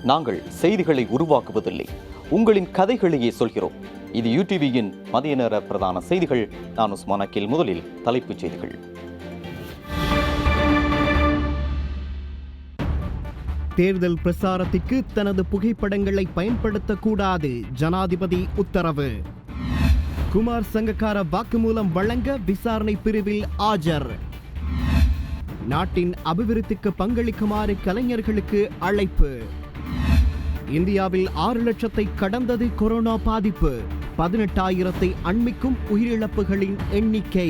நாங்கள் செய்திகளை உருவாக்குவதில்லை, உங்களின் கதைகளையே சொல்கிறோம். இது யூடிவியின் மதிய நேர பிரதான செய்திகள். நான் உஸ்மான் அகில். முதலில் தலைப்புச் செய்திகள். தேர்தல் பிரசாரத்திற்கு தனது புகைப்படங்களை பயன்படுத்தக்கூடாது, ஜனாதிபதி உத்தரவு. குமார் சங்கக்கார வாக்குமூலம் வழங்க விசாரணை பிரிவில் ஆஜர். நாட்டின் அபிவிருத்திக்கு பங்களிக்குமாறு கலைஞர்களுக்கு அழைப்பு. இந்தியாவில் 6 லட்சத்தை கடந்தது கொரோனா பாதிப்பு. 18,000-ஐ அண்மிக்கும் உயிரிழப்புகளின் எண்ணிக்கை.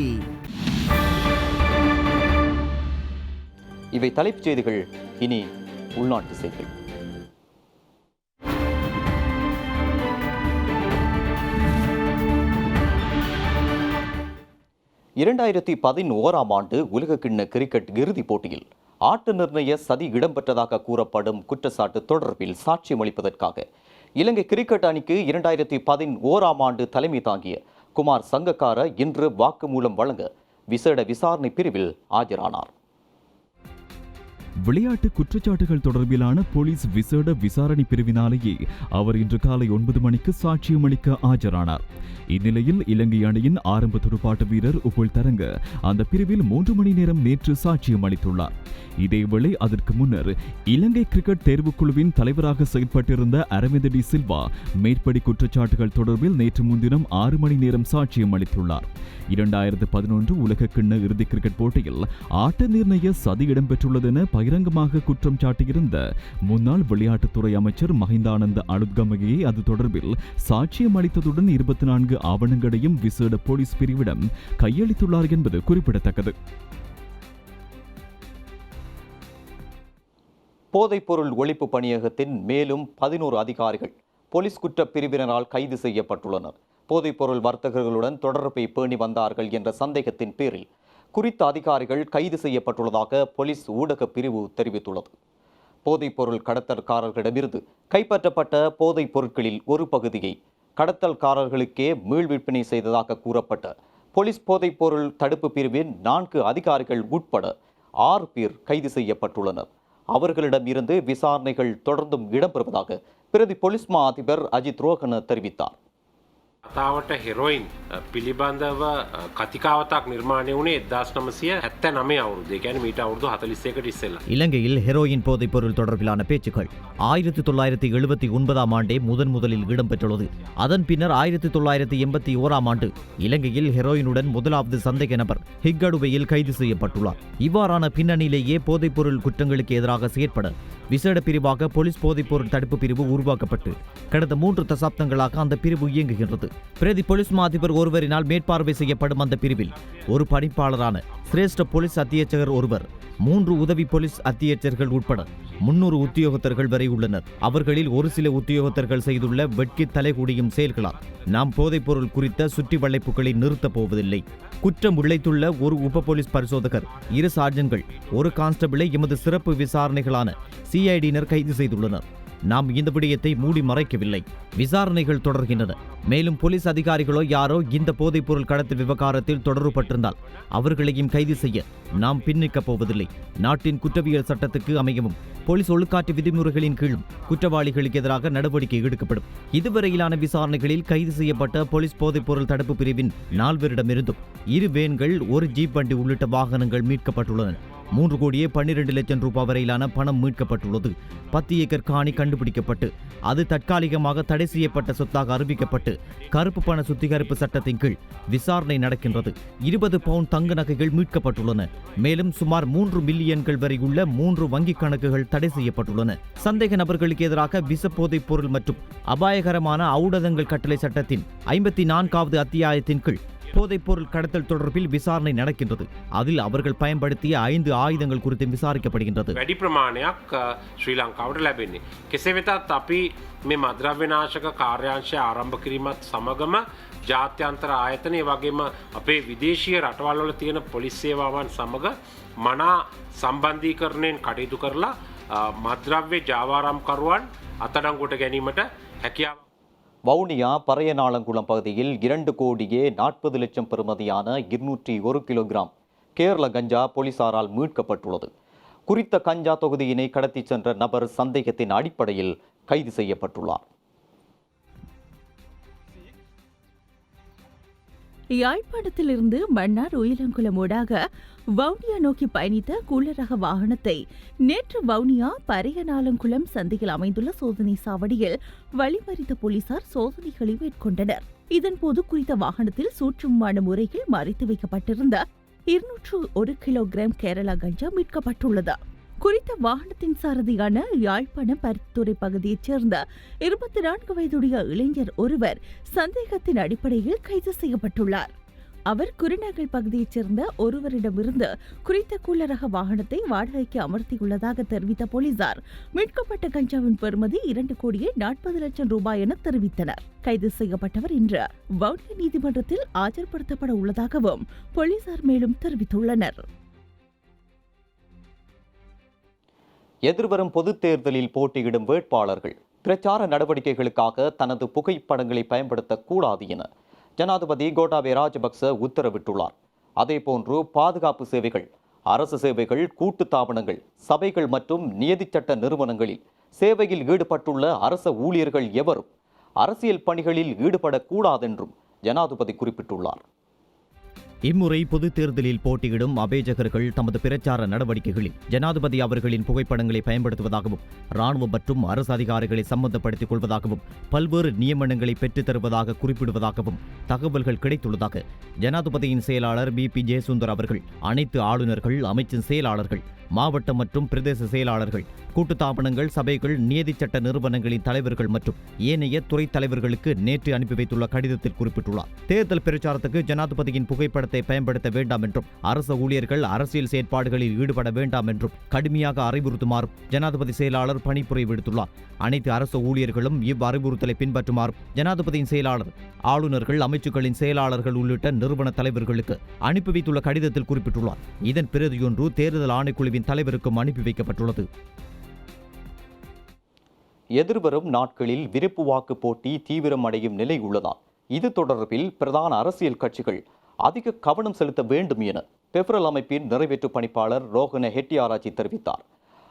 இவை தலைப்புச் செய்திகள். இனி உள்நாட்டு செய்திகள். ஆண்டு உலகக்கிண்ண கிரிக்கெட் இறுதிப் போட்டியில் ஆட்ட நிர்ணய சதி இடம்பெற்றதாக கூறப்படும் குற்றச்சாட்டு தொடர்பில் சாட்சியம் அளிப்பதற்காக இலங்கை கிரிக்கெட் அணிக்கு 2011 ஆண்டு தலைமை தாங்கிய குமார் சங்கக்கார இன்று வாக்குமூலம் வழங்க விசேட விசாரணை பிரிவில் ஆஜரானார். விளையாட்டு குற்றச்சாட்டுகள் தொடர்பிலான போலீஸ் விசேட விசாரணை பிரிவினாலேயே அவர் இன்று காலை 9 மணிக்கு சாட்சியம் அளிக்க ஆஜரானார். இந்நிலையில் இலங்கை அணியின் ஆரம்ப துடுப்பாட்ட வீரர் உபுல் தரங்க அந்த பிரிவில் 3 மணி நேரம் நேற்று சாட்சியம் அளித்துள்ளார். இதேவேளை அதற்கு முன்னர் இலங்கை கிரிக்கெட் தேர்வுக்குழுவின் தலைவராக செயல்பட்டிருந்த அரவிந்த் டி சில்வா மேற்படி குற்றச்சாட்டுகள் தொடர்பில் நேற்று முன்தினம் 6 மணி நேரம் சாட்சியம் அளித்துள்ளார். 2011 உலகக்கிண்ண இறுதி கிரிக்கெட் போட்டியில் ஆட்ட நிர்ணய சதி இடம்பெற்றுள்ளதென பகிரங்கமாக குற்றம் சாட்டியிருந்த முன்னாள் விளையாட்டுத்துறை அமைச்சர் மஹிந்தானந்த அலுத்கமகே அது தொடர்பில் சாட்சியம் அளித்ததுடன் 24 ஆவணங்களையும் விசேட போலீஸ் பிரிவிடம் கையளித்துள்ளார் என்பது குறிப்பிடத்தக்கது. போதைப்பொருள் ஒழிப்பு பணியகத்தின் மேலும் 11 அதிகாரிகள் போலீஸ் குற்றப் பிரிவினரால் கைது செய்யப்பட்டுள்ளனர். போதைப்பொருள் வர்த்தகர்களுடன் தொடர்பை பேணி வந்தார்கள் என்ற சந்தேகத்தின் பேரில் குறித்த அதிகாரிகள் கைது செய்யப்பட்டுள்ளதாக போலீஸ் ஊடக பிரிவு தெரிவித்துள்ளது. போதைப்பொருள் கடத்தல்காரர்களிடமிருந்து கைப்பற்றப்பட்ட போதைப் பொருட்களில் ஒரு பகுதியை கடத்தல்காரர்களுக்கே மீள்விற்பனை செய்ததாக கூறப்பட்ட போலீஸ் போதைப்பொருள் தடுப்பு பிரிவின் 4 அதிகாரிகள் உட்பட 6 பேர் கைது செய்யப்பட்டுள்ளனர். அவர்களிடம் இருந்து விசாரணைகள் தொடர்ந்தும் இடம்பெறுவதாக பிரதி போலீஸ் மா அதிபர் அஜித் ரோஹன தெரிவித்தார். කතාවට හෙරොයින් පිළිබඳව කතිකාවතක් නිර්මාණය වුණේ 1979 අවුරුද්දේ. ඒ කියන්නේ මීට අවුරුදු 41කට ඉස්සෙල්ලා. இலங்கையில் ஹெரோயின் போதைப் பொருள் தொடர்பிலான பேச்சுக்கள் 1979 ஆண்டே முதலில் இடம்பெற்றுள்ளது. அதன் பின்னர் 1981 ஆண்டு இலங்கையில் ஹெரோயினுடன் முதலாவது சந்தேக நபர் ஹிக்கடுவையில் கைது செய்யப்பட்டுள்ளார். இவ்வாறான பின்னணியிலேயே போதைப் பொருள் குற்றங்களுக்கு எதிராக செயற்பட விசேட பிரிவாக போலீஸ் போதைப்பொருள் தடுப்பு பிரிவு உருவாக்கப்பட்டு கடந்த 3 தசாப்தங்களாக அந்த பிரிவு இயங்குகின்றது. பிரதி போலீஸ் மா அதிபர் ஒருவரினால் மேற்பார்வை செய்யப்படும் அந்த பிரிவில் ஒரு பணிப்பாளரான சிரேஷ்ட போலீஸ் அத்தியட்சகர் ஒருவர், 3 உதவி போலீஸ் அத்தியட்சகர்கள் உட்பட 300 உத்தியோகத்தர்கள் வரை உள்ளனர். அவர்களில் ஒரு சில உத்தியோகத்தர்கள் செய்துள்ள வெட்கி தலைகூடியும் செயல்களால் நாம் போதைப்பொருள் குறித்த சுற்றி வளைப்புகளை நிறுத்தப் போவதில்லை. குற்றம் இழைத்துள்ள ஒரு உப போலீஸ் பரிசோதகர், 2 சார்ஜன்கள், 1 கான்ஸ்டபிளை எமது சிறப்பு விசாரணைகளான சிஐடியினர் கைது செய்துள்ளனர். நாம் இந்த விடயத்தை மூடி மறைக்கவில்லை. விசாரணைகள் தொடர்கின்றன. மேலும் போலீஸ் அதிகாரிகளோ யாரோ இந்த போதைப் பொருள் கடத்தல் விவகாரத்தில் தொடர்புபட்டிருந்தால் அவர்களையும் கைது செய்ய நாம் பின்னிக்கப் போவதில்லை. நாட்டின் குற்றவியல் சட்டத்துக்கு அமையவும் போலீஸ் ஒழுக்காற்று விதிமுறைகளின் கீழும் குற்றவாளிகளுக்கு எதிராக நடவடிக்கை எடுக்கப்படும். இதுவரையிலான விசாரணைகளில் கைது செய்யப்பட்ட போலீஸ் போதைப் பொருள் தடுப்பு பிரிவின் 4 பேரிடமிருந்தும் 2 வேன்கள், 1 ஜீப் வண்டி உள்ளிட்ட வாகனங்கள் மீட்கப்பட்டுள்ளன. 3,12 லட்சம் ரூபாய் வரையிலான பணம் மீட்கப்பட்டுள்ளது. 10 ஏக்கர் காணி கண்டுபிடிக்கப்பட்டு அது தற்காலிகமாக தடை செய்யப்பட்ட சொத்தாக அறிவிக்கப்பட்டு கருப்பு பண சுத்திகரிப்பு சட்டத்தின் கீழ் விசாரணை நடக்கின்றது. 20 பவுண்ட் தங்க நகைகள் மீட்கப்பட்டுள்ளன. மேலும் சுமார் 3 மில்லியன்கள் வரை உள்ள 3 வங்கிக் கணக்குகள் தடை செய்யப்பட்டுள்ளன. சந்தேக நபர்களுக்கு எதிராக விச போதைப் பொருள் மற்றும் அபாயகரமான ஊடகங்கள் கட்டளை சட்டத்தின் 54வது அத்தியாயத்தின் கீழ் போதைப் பொருள் கடத்தல் தொடர்பில் விசாரணை நடக்கின்றது. அதில் அவர்கள் பயன்படுத்திய 5 ஆயுதங்கள் குறித்து விசாரிக்கப்படுகின்றது. වැඩි ප්‍රමාණයක් ශ්‍රී ලංකාවට ලැබෙන්නේ. කෙසේ වෙතත් අපි මේ මද්‍රව්‍ය නාශක කාර්යාංශය ආරම්භ කිරීමත් සමගම ජාත්‍යන්තර ආයතන ඒ වගේම අපේ විදේශීය රටවල් වල තියෙන පොලිස් සේවාවන් සමග මනා සම්බන්ධීකරණයෙන් කටයුතු කරලා මද්‍රව්‍ය ජාවාරම්කරුවන් අත්අඩංගුවට ගැනීමට හැකියාව. வவுனியா பறையநாளங்குளம் பகுதியில் 2,40 லட்சம் பெறுமதியான 201 கிலோகிராம் கேரள கஞ்சா போலீசாரால் மீட்கப்பட்டுள்ளது. குறித்த கஞ்சா தொகுதியினை கடத்திச் சென்ற நபர் சந்தேகத்தின் அடிப்படையில் கைது செய்யப்பட்டுள்ளார். யாழ்ப்பாணத்திலிருந்து மன்னார் உயிலங்குளம் ஊடாக வவுனியா நோக்கி பயணித்த கூலரக வாகனத்தை நேற்று வவுனியா பரையநாளங்குளம் சந்தையில் அமைந்துள்ள சோதனை சாவடியில் வழிமறித்த போலீசார் சோதனைகளை மேற்கொண்டனர். இதன்போது குறித்த வாகனத்தில் சூட்சுமமான முறையில் மறைத்து வைக்கப்பட்டிருந்த 201 கிலோகிராம் கேரளா கஞ்சா மீட்கப்பட்டுள்ளது. குறித்த வாகனத்தின் சாரதியான யாழ்ப்பாணம் பருத்தித்துறை பகுதியைச் சேர்ந்த 24 வயதுடைய இளைஞர் ஒருவர் சந்தேகத்தின் அடிப்படையில் கைது செய்யப்பட்டுள்ளார். அவர் குருநகல் பகுதியைச் சேர்ந்த ஒருவரிடமிருந்து குறித்த கூலரக வாகனத்தை வாடகைக்கு அமர்த்தியுள்ளதாக தெரிவித்த போலீசார் மீட்கப்பட்ட கஞ்சாவின் பெறுமதி 2,40,00,000 ரூபாய் என தெரிவித்தனர். கைது செய்யப்பட்டவர் இன்று வவுனியா நீதிமன்றத்தில் ஆஜர்படுத்தப்பட உள்ளதாகவும் போலீசார் மேலும் தெரிவித்துள்ளனர். எதிர்வரும் பொதுத் தேர்தலில் போட்டியிடும் வேட்பாளர்கள் பிரச்சார நடவடிக்கைகளுக்காக தனது புகைப்படங்களை பயன்படுத்தக்கூடாது என ஜனாதிபதி கோட்டாபய ராஜபக்ச உத்தரவிட்டுள்ளார். அதேபோன்று பாதுகாப்பு சேவைகள், அரசு சேவைகள், கூட்டுத்தாபனங்கள், சபைகள் மற்றும் நியதிச்சட்ட நிறுவனங்களில் சேவையில் ஈடுபட்டுள்ள அரச ஊழியர்கள் எவரும் அரசியல் பணிகளில் ஈடுபடக்கூடாதென்றும் ஜனாதிபதி குறிப்பிட்டுள்ளார். இம்முறை பொதுத் தேர்தலில் போட்டியிடும் அபேஜகர்கள் தமது பிரச்சார நடவடிக்கைகளில் ஜனாதிபதி அவர்களின் புகைப்படங்களை பயன்படுத்துவதாகவும் இராணுவம் மற்றும் அரசு அதிகாரிகளை சம்பந்தப்படுத்திக் கொள்வதாகவும் பல்வேறு நியமனங்களை பெற்றுத் தருவதாக குறிப்பிடுவதாகவும் தகவல்கள் கிடைத்துள்ளதாக ஜனாதிபதியின் செயலாளர் BP ஜெயசுந்தர் அவர்கள் அனைத்து ஆளுநர்கள், அமைச்சின் செயலாளர்கள், மாவட்ட மற்றும் பிரதேச செயலாளர்கள், கூட்டுத்தாபனங்கள், சபைகள், நியதிச்சட்ட நிறுவனங்களின் தலைவர்கள் மற்றும் ஏனைய துறை தலைவர்களுக்கு நேற்று அனுப்பி வைத்துள்ள கடிதத்தில் குறிப்பிட்டுள்ளார். தேர்தல் பிரச்சாரத்துக்கு ஜனாதிபதியின் புகைப்படத்தை பயன்படுத்த வேண்டாம் என்றும் அரசு ஊழியர்கள் அரசியல் செயற்பாடுகளில் ஈடுபட வேண்டாம் என்றும் கடுமையாக அறிவுறுத்துமாறும் ஜனாதிபதி செயலாளர் பணிப்புரை விடுத்துள்ளார். அனைத்து அரசு ஊழியர்களும் இவ்வறிவுறுத்தலை பின்பற்றுமாறும் ஜனாதிபதியின் செயலாளர், ஆளுநர்கள், அமைச்சுக்களின் செயலாளர்கள் உள்ளிட்ட நிறுவன தலைவர்களுக்கு அனுப்பி வைத்துள்ள கடிதத்தில் குறிப்பிட்டுள்ளார். இதன் பிரதியொன்று தேர்தல் ஆணைக்குழுவின் தலைவருக்கும் அனுப்பி வைக்கப்பட்டுள்ளது. எதிர்வரும் நாட்களில் விருப்பு வாக்கு போட்டி தீவிரம் அடையும் நிலை உள்ளதால் இது தொடர்பில் பிரதான அரசியல் கட்சிகள் அதிக கவனம் செலுத்த வேண்டும் என பெப்ரல் அமைப்பின் நிறைவேற்று பணிப்பாளர் ரோஹன ஹெட்டியாராச்சி தெரிவித்தார்.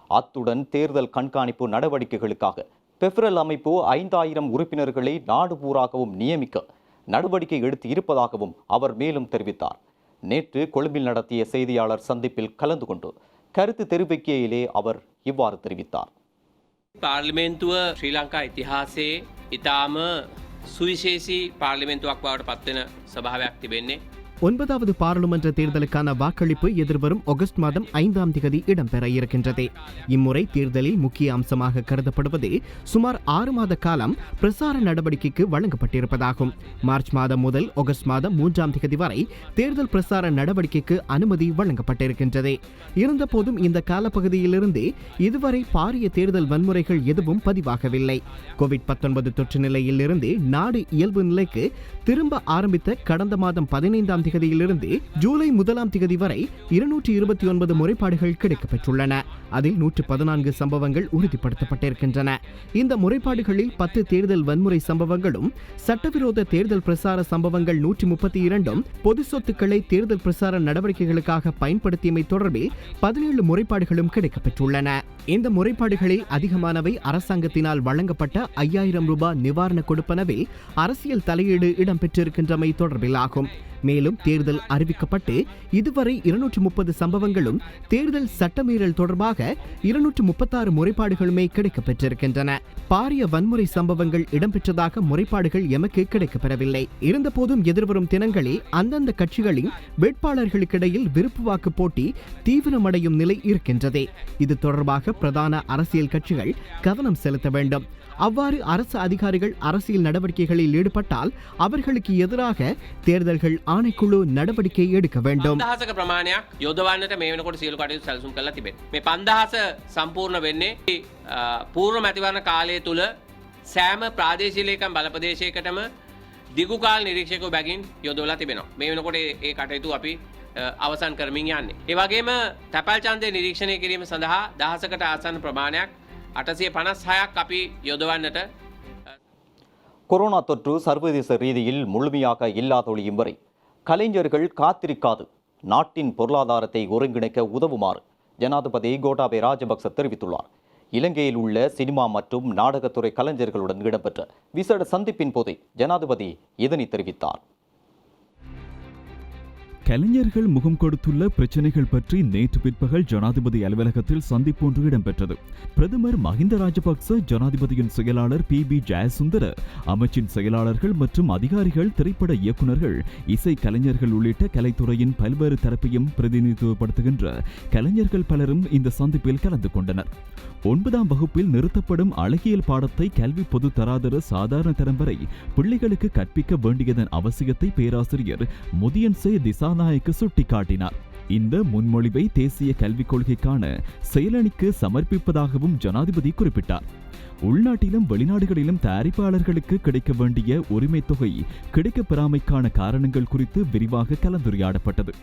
அத்துடன் தேர்தல் கண்காணிப்பு நடவடிக்கைகளுக்காக பெப்ரல் அமைப்பு 5,000 உறுப்பினர்களை நாடு பூராகவும் நியமிக்க நடவடிக்கை எடுத்து இருப்பதாகவும் அவர் மேலும் தெரிவித்தார். நேற்று கொழும்பில் நடத்திய செய்தியாளர் சந்திப்பில் கலந்து கொண்டு கருத்து தெரிவிக்கையிலே அவர் இவ்வாறு தெரிவித்தார். පාර්ලිමේන්තුව ශ්‍රී ලංකා ඉතිහාසයේ ඉතාම සුවිශේෂී පාර්ලිමේන්තුවක් බවට පත්වෙන ස්වභාවයක් තිබෙන්නේ. 9வது பாராளுமன்ற தேர்தலுக்கான வாக்களிப்பு எதிர்வரும் ஆகஸ்ட் மாதம் 5ஆம் தேதி இடம்பெற இருக்கின்றது. இம்முறை தேர்தலில் முக்கிய அம்சமாக கருதப்படுவது சுமார் 6 மாத காலம் பிரசார நடவடிக்கைக்கு வழங்கப்பட்டிருப்பதாகும். மார்ச் மாதம் முதல் ஆகஸ்ட் மாதம் 3ஆம் தேதி வரை தேர்தல் பிரசார நடவடிக்கைக்கு அனுமதி வழங்கப்பட்டிருக்கின்றது. இருந்தபோதும் இந்த காலப்பகுதியிலிருந்து இதுவரை பாரிய தேர்தல் வன்முறைகள் எதுவும் பதிவாகவில்லை. கோவிட்-19 தொற்று நிலையிலிருந்து நாடு இயல்பு நிலைக்கு திரும்ப ஆரம்பித்த கடந்த மாதம் 15ஆம் தேதியிலிருந்து ஜூலை 1ஆம் தேதி வரை 229 முறைப்பாடுகள் கிடைக்கப்பெற்றுள்ளன. அதில் 114 சம்பவங்கள் உறுதிப்படுத்தப்பட்டிருக்கின்றன. இந்த முறைப்பாடுகளில் 10 தேர்தல் வன்முறை சம்பவங்களும், சட்டவிரோத தேர்தல் பிரசார சம்பவங்கள் 132ம், பொது சொத்துக்களை தேர்தல் பிரசார நடவடிக்கைகளுக்காக பயன்படுத்தியமை தொடர்பில் 17 முறைப்பாடுகளும் கிடைக்கப்பெற்றுள்ளன. இந்த முறைப்பாடுகளில் அதிகமானவை அரசாங்கத்தினால் வழங்கப்பட்ட 5,000 ரூபாய் நிவாரண கொடுப்பனவில் அரசியல் தலையீடு இடம்பெற்றிருக்கின்றமை தொடர்பில் ஆகும். மேலும் தேர்தல் அறிவிக்கப்பட்டு இதுவரை 230 சம்பவங்களும், தேர்தல் சட்டமீறல் தொடர்பாக 236 முறைப்பாடுகளுமே கிடைக்கப்பெற்றிருக்கின்றன. பாரிய வன்முறை சம்பவங்கள் இடம்பெற்றதாக முறைப்பாடுகள் எமக்கு கிடைக்கப்பெறவில்லை. இருந்தபோதும் எதிர்வரும் தினங்களில் அந்தந்த கட்சிகளின் வேட்பாளர்களுக்கிடையில் விருப்பு வாக்கு போட்டி தீவிரமடையும் நிலை இருக்கின்றது. இது தொடர்பாக பிரதான அரசியல் கட்சிகள் கவனம் செலுத்த வேண்டும். அவ்வாறு அரசு அதிகாரிகள் அரசியல் நடவடிக்கைகளில் ஈடுபட்டால் அவர்களுக்கு எதிராக தேர்தல்கள் ஆணைக்குழு நடவடிக்கை எடுக்க வேண்டும். 5000ක ප්‍රමාණයක් යොදවන්නට මේ වෙනකොට සියලු කටයුතු සැලසුම් කරලා තිබෙනවා. මේ 5000 සම්පූර්ණ වෙන්නේ පූර්ව මැතිවරණ කාලය තුල සෑම ප්‍රාදේශීය ලේකම් බලපදේශයකටම දිගු කාල නිරීක්ෂකව බැගින් යොදවලා තිබෙනවා. මේ වෙනකොට ඒ කටයුතු අපි අවසන් කරමින් යන්නේ. ඒ වගේම තැපැල් ඡන්දය නිරීක්ෂණය කිරීම සඳහා 1000කට ආසන්න ප්‍රමාණයක් 856ක් අපි යොදවන්නට. கொரோனா தொற்று சர்வதேச ரீதியில் முழுமையாக இல்லாதொழியும் வரை கலைஞர்கள் காத்திருக்காது நாட்டின் பொருளாதாரத்தை ஒருங்கிணைக்க உதவுமாறு ஜனாதிபதி கோட்டாபய ராஜபக்ச தெரிவித்துள்ளார். இலங்கையில் உள்ள சினிமா மற்றும் நாடகத்துறை கலைஞர்களுடன் இடம்பெற்ற விசேட சந்திப்பின் போதே ஜனாதிபதி இதனை தெரிவித்தார். கலைஞர்கள் முகம் கொடுத்துள்ள பிரச்சனைகள் பற்றி நேற்று பிற்பகல் ஜனாதிபதி அலுவலகத்தில் சந்திப்பு ஒன்று இடம்பெற்றது. பிரதமர் மஹிந்த ராஜபக்ச, ஜனாதிபதியின் செயலாளர் பி ஜெயசுந்தர, அமைச்சின் செயலாளர்கள் மற்றும் அதிகாரிகள், திரைப்பட இயக்குநர்கள், இசை கலைஞர்கள் உள்ளிட்ட கலைத்துறையின் பல்வேறு தரப்பையும் பிரதிநிதித்துவப்படுத்துகின்ற கலைஞர்கள் பலரும் இந்த சந்திப்பில் கலந்து கொண்டனர். 9ஆம் வகுப்பில் நிறுத்தப்படும் அழகியல் பாடத்தை கல்வி பொது தராதர சாதாரண தரம் வரை பிள்ளைகளுக்கு கற்பிக்க வேண்டியதன் அவசியத்தை பேராசிரியர் முதியன்சே திசாநாயக்க சுட்டிக்காட்டினார். இந்த முன்மொழிவை தேசிய கல்விக் கொள்கைக்கான செயலணிக்கு சமர்ப்பிப்பதாகவும் ஜனாதிபதி குறிப்பிட்டார். உள்நாட்டிலும் வெளிநாடுகளிலும் தயாரிப்பாளர்களுக்கு கிடைக்க வேண்டிய உரிமை தொகை கிடைக்கப்பெறாமைக்கான காரணங்கள் குறித்து விரிவாக கலந்துரையாடப்பட்டது.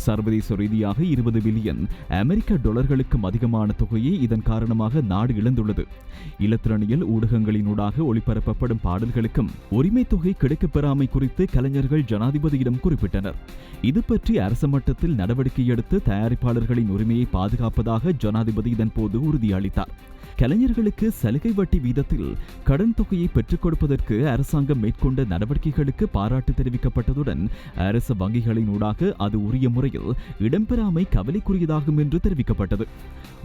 சர்வதேச ரீதியாக 20 பில்லியன் அமெரிக்க டாலர்களுக்கும் அதிகமான தொகையை இதன் காரணமாக நாடு இழந்துள்ளது. இலத்திரனியல் ஊடகங்களினூடாக ஒளிபரப்பப்படும் பாடல்களுக்கும் உரிமை தொகை கிடைக்கப்பெறாமை குறித்து கலைஞர்கள் ஜனாதிபதியிடம் குறிப்பிட்டனர். இது பற்றி அரசு மட்டத்தில் நடவடிக்கை எடுத்து தயாரிப்பாளர்களின் உரிமையை பாதுகாப்பதாக ஜனாதிபதி இதன்போது உறுதியளித்தார். கலைஞர்களுக்கு சலுகை வட்டி வீதத்தில் கடன் தொகையை பெற்றுக் கொடுப்பதற்கு அரசாங்கம் மேற்கொண்ட நடவடிக்கைகளுக்கு பாராட்டு தெரிவிக்கப்பட்டதுடன் அரசு வங்கிகளின் ஊடாக அது உரிய முறையில் இடம்பெறாமை கவலைக்குரியதாகும் என்று தெரிவிக்கப்பட்டது.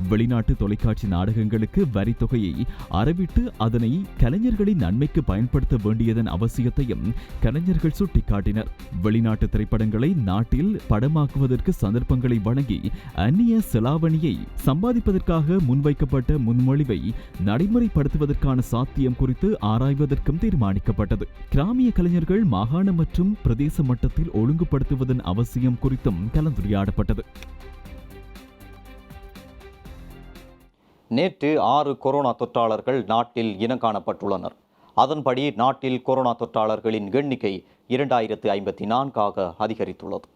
வெளிநாட்டு தொலைக்காட்சி நாடகங்களுக்கு வரி தொகையை அறவிட்டு அதனை கலைஞர்களின் நன்மைக்கு பயன்படுத்த வேண்டியதன் அவசியத்தையும் கலைஞர்கள் சுட்டிக்காட்டினர். வெளிநாட்டு திரைப்படங்களை நாட்டில் படமாக்குவதற்கு சந்தர்ப்பங்களை வழங்கி அந்நிய செலாவணியை சம்பாதிப்பதற்காக முன்வைக்கப்பட்ட முன்மொழி நடைமுறைப்படுத்துவதற்கான சாத்தியம் குறித்து ஆராய்வதற்கும் தீர்மானிக்கப்பட்டது. கிராமிய கலைஞர்கள் மாகாண மற்றும் பிரதேச மட்டத்தில் ஒழுங்குபடுத்துவதன் அவசியம் குறித்தும் கலந்துரையாடப்பட்டது. நேற்று 6 கொரோனா தொற்றாளர்கள் நாட்டில் இனம் காணப்பட்டுள்ளனர். அதன்படி நாட்டில் கொரோனா தொற்றாளர்களின் எண்ணிக்கை 2054 அதிகரித்துள்ளது.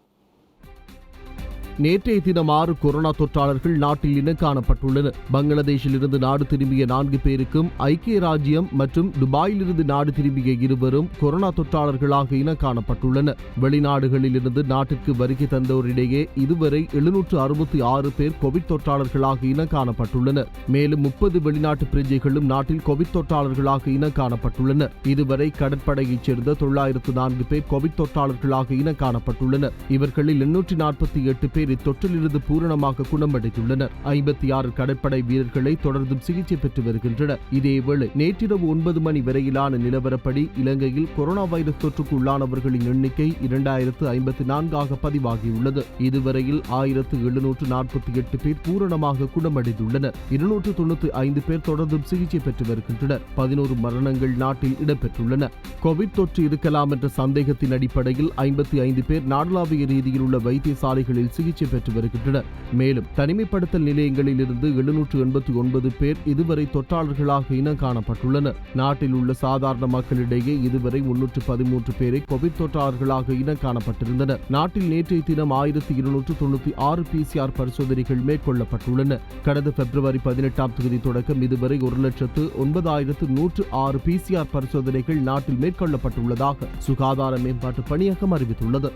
நேற்றைய தினம் 6 கொரோனா தொற்றாளர்கள் நாட்டில் இனம் காணப்பட்டுள்ளனர். பங்களாதேஷில் இருந்து நாடு திரும்பிய 4 பேருக்கும் ஐக்கிய ராஜ்யம் மற்றும் துபாயிலிருந்து நாடு திரும்பிய 2 கொரோனா தொற்றாளர்களாக இனம் காணப்பட்டுள்ளனர். வெளிநாடுகளில் இருந்து நாட்டிற்கு வருகை தந்தோரிடையே இதுவரை 766 பேர் கோவிட் தொற்றாளர்களாக இனம் காணப்பட்டுள்ளனர். மேலும் 30 வெளிநாட்டு பிரஜைகளும் நாட்டில் கோவிட் தொற்றாளர்களாக இனம் காணப்பட்டுள்ளனர். இதுவரை கடற்படையைச் சேர்ந்த 904 பேர் கோவிட் தொற்றாளர்களாக இனம் காணப்பட்டுள்ளனர். இவர்களில் 848 பேர் இத்தொற்றிலிருந்து பூரணமாக குணமடைந்துள்ளனர். 56 கடற்படை வீரர்களை தொடர்ந்தும் சிகிச்சை பெற்று வருகின்றனர். இதேவேளை நேற்றிரவு 9 மணி வரையிலான நிலவரப்படி இலங்கையில் கொரோனா வைரஸ் தொற்றுக்கு உள்ளானவர்களின் எண்ணிக்கை 2054 பதிவாகியுள்ளது. இதுவரையில் 1748 பேர் பூரணமாக குணமடைந்துள்ளனர். 295 பேர் தொடர்ந்தும் சிகிச்சை பெற்று வருகின்றனர். 11 மரணங்கள் நாட்டில் இடம்பெற்றுள்ளன. கோவிட் தொற்று இருக்கலாம் என்ற சந்தேகத்தின் அடிப்படையில் 55 பேர் நாடளாவிய ரீதியில் உள்ள வைத்தியசாலைகளில் சிகிச்சை பெற்று வருகின்றனர். மேலும் தனிமைப்படுத்தல் நிலையங்களில் இருந்து 789 பேர் இதுவரை தொற்றாளர்களாக இனம் காணப்பட்டுள்ளனர். நாட்டில் உள்ள சாதாரண மக்களிடையே இதுவரை 313 பேரை கோவிட் தொற்றாளர்களாக இனம் காணப்பட்டிருந்தனர். நாட்டில் நேற்றைய தினம் 1296 PCR பரிசோதனைகள் மேற்கொள்ளப்பட்டுள்ளன. கடந்த பிப்ரவரி 18ஆம் தேதி தொடக்கம் இதுவரை 1,09,106 PCR பரிசோதனைகள் நாட்டில் மேற்கொள்ளப்பட்டுள்ளதாக சுகாதார மேம்பாட்டு பணியகம் அறிவித்துள்ளது.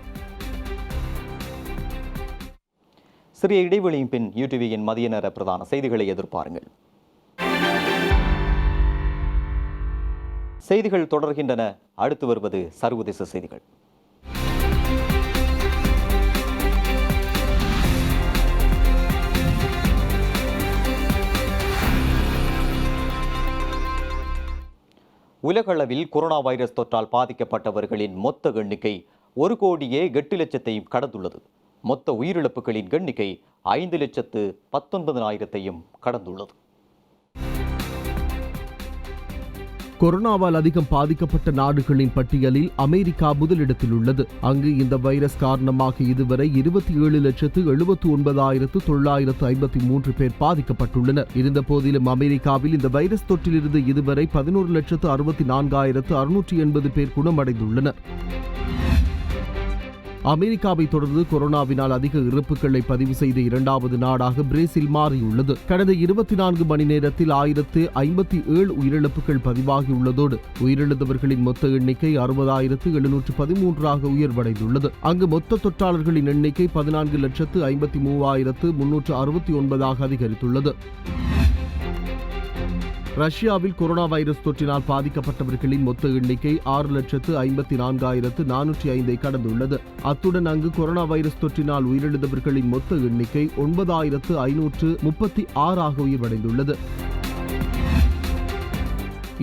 சிறிய இடைவெளியின் பின் யூடிவியின் மதிய நேர பிரதான செய்திகளை எதிர்பாருங்கள். செய்திகள் தொடர்கின்றன. அடுத்து வருவது சர்வதேச செய்திகள். உலகளவில் கொரோனா வைரஸ் தொற்றால் பாதிக்கப்பட்டவர்களின் மொத்த எண்ணிக்கை 1,08,00,000 கடந்துள்ளது. மொத்த உயிரிழப்புகளின் எண்ணிக்கை 5,19,000 கடந்துள்ளது. கொரோனாவால் அதிகம் பாதிக்கப்பட்ட நாடுகளின் பட்டியலில் அமெரிக்கா முதலிடத்தில் உள்ளது. அங்கு இந்த வைரஸ் காரணமாக இதுவரை 27,79,953 பேர் பாதிக்கப்பட்டுள்ளனர். இருந்த போதிலும் அமெரிக்காவில் இந்த வைரஸ் தொற்றிலிருந்து இதுவரை 11,64,680 பேர் குணமடைந்துள்ளனர். அமெரிக்காவை தொடர்ந்து கொரோனாவினால் அதிக இறப்புகளை பதிவு செய்த இரண்டாவது நாடாக பிரேசில் மாறியுள்ளது. கடந்த 24 மணி நேரத்தில் 1057 உயிரிழப்புகள் பதிவாகியுள்ளதோடு உயிரிழந்தவர்களின் மொத்த எண்ணிக்கை 60,713 உயர்வடைந்துள்ளது. அங்கு மொத்த தொற்றாளர்களின் எண்ணிக்கை 14,53,369 அதிகரித்துள்ளது. ரஷ்யாவில் கொரோனா வைரஸ் தொற்றினால் பாதிக்கப்பட்டவர்களின் மொத்த எண்ணிக்கை 6,54,405 கடந்துள்ளது. அத்துடன் அங்கு கொரோனா வைரஸ் தொற்றினால் உயிரிழந்தவர்களின் மொத்த எண்ணிக்கை 9,536 உயர்வடைந்துள்ளது.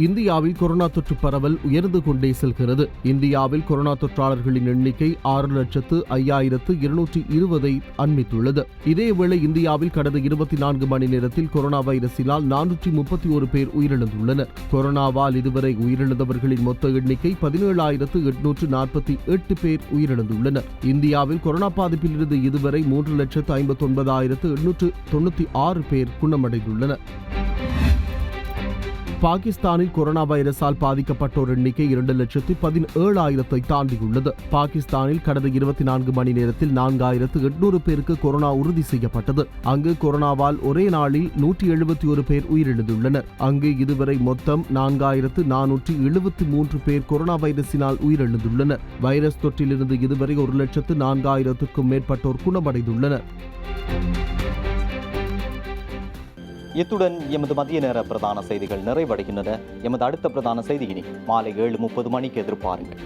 இந்தியாவில் கொரோனா தொற்று பரவல் உயர்ந்து கொண்டே செல்கிறது. இந்தியாவில் கொரோனா தொற்றாளர்களின் எண்ணிக்கை 6,05,220 அண்மித்துள்ளது. இதேவேளை இந்தியாவில் கடந்த 24 மணி நேரத்தில் கொரோனா வைரஸினால் 431 பேர் உயிரிழந்துள்ளனர். கொரோனாவால் இதுவரை உயிரிழந்தவர்களின் மொத்த எண்ணிக்கை 17,848 பேர் உயிரிழந்துள்ளனர். இந்தியாவில் கொரோனா பாதிப்பில் இருந்து இதுவரை 3,59,896 பேர் குணமடைந்துள்ளனர். பாகிஸ்தானில் கொரோனா வைரஸால் பாதிக்கப்பட்டோர் எண்ணிக்கை 2,17,000 தாண்டியுள்ளது. பாகிஸ்தானில் கடந்த 24 மணி நேரத்தில் 4,800 பேருக்கு கொரோனா உறுதி செய்யப்பட்டது. அங்கு கொரோனாவால் ஒரே நாளில் 171 பேர் உயிரிழந்துள்ளனர். அங்கு இதுவரை மொத்தம் 4,473 பேர் கொரோனா வைரஸினால் உயிரிழந்துள்ளனர். வைரஸ் தொற்றிலிருந்து இதுவரை 1,04,000க்கும் மேற்பட்டோர் குணமடைந்துள்ளனர். இத்துடன் எமது மதிய நேர பிரதான செய்திகள் நிறைவடைகின்றன. எமது அடுத்த பிரதான செய்தியினை மாலை 7:30 மணிக்கு எதிர்பாருங்கள்.